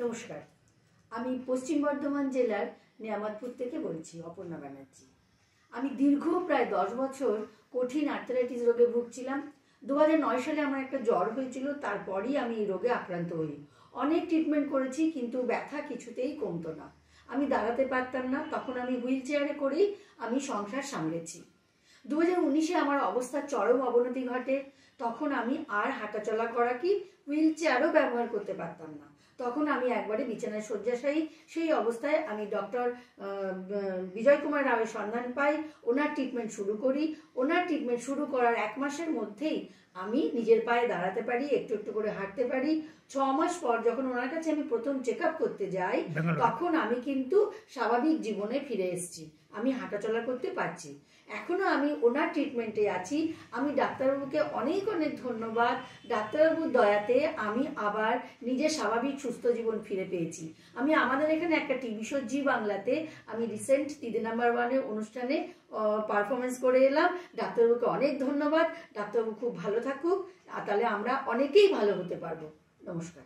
নমস্কার, আমি পশ্চিম বর্ধমান জেলার নিয়ামতপুর থেকে বলছি, অপর্ণা ব্যানার্জি। আমি দীর্ঘ প্রায় 10 বছর কঠিন আর্থারাইটিস রোগে ভুগছিলাম। 2009 সালে আমার একটা জ্বর হয়েছিল, তারপরই আমি এই রোগে আক্রান্ত হই। অনেক ট্রিটমেন্ট করেছি, কিন্তু ব্যথা কিছুতেই কমতো না। আমি দাঁড়াতে পারতাম না, তখন আমি হুইল চেয়ারে করেই আমি সংসার সামলেছি। 2019-এ আমার অবস্থার চরম অবনতি ঘটে। তখন আমি আর হাঁটাচলা করা কি হুইল চেয়ারও ব্যবহার করতে পারতাম না। তখন আমি একবারে বিছানায় শয্যাশায়ী। সেই অবস্থায় আমি ডক্টর বিজয় কুমার রাওয়ের সন্ধান পাই, ওনার ট্রিটমেন্ট শুরু করি। ওনার ট্রিটমেন্ট শুরু করার 1 মাসের মধ্যেই আমি নিজের পায়ে দাঁড়াতে পারি, একটু একটু করে হাঁটতে পারি। 6 মাস পর যখন ওনার কাছে আমি প্রথম চেক আপ করতে যাই, তখন আমি কিন্তু স্বাভাবিক জীবনে ফিরে এসেছি। আমি হাঁটাচলা করতে পারছি। এখনো আমি ওনার ট্রিটমেন্টে আছি। আমি ডাক্তারবাবুকে অনেক অনেক ধন্যবাদ। ডাক্তারবাবুর দয়াতে আমি আবার নিজের স্বাভাবিক সুস্থ জীবন ফিরে পেয়েছি। আমি আমাদের এখানে একটা টিভি শো জি বাংলাতে আমি রিসেন্ট দিদি নাম্বার 1-এর অনুষ্ঠানে পারফরমেন্স করে এলাম। ডাক্তারবাবুকে অনেক ধন্যবাদ। ডাক্তারবাবু খুব ভালো থাকুক, তাহলে আমরা অনেকেই ভালো হতে পারবো। নমস্কার।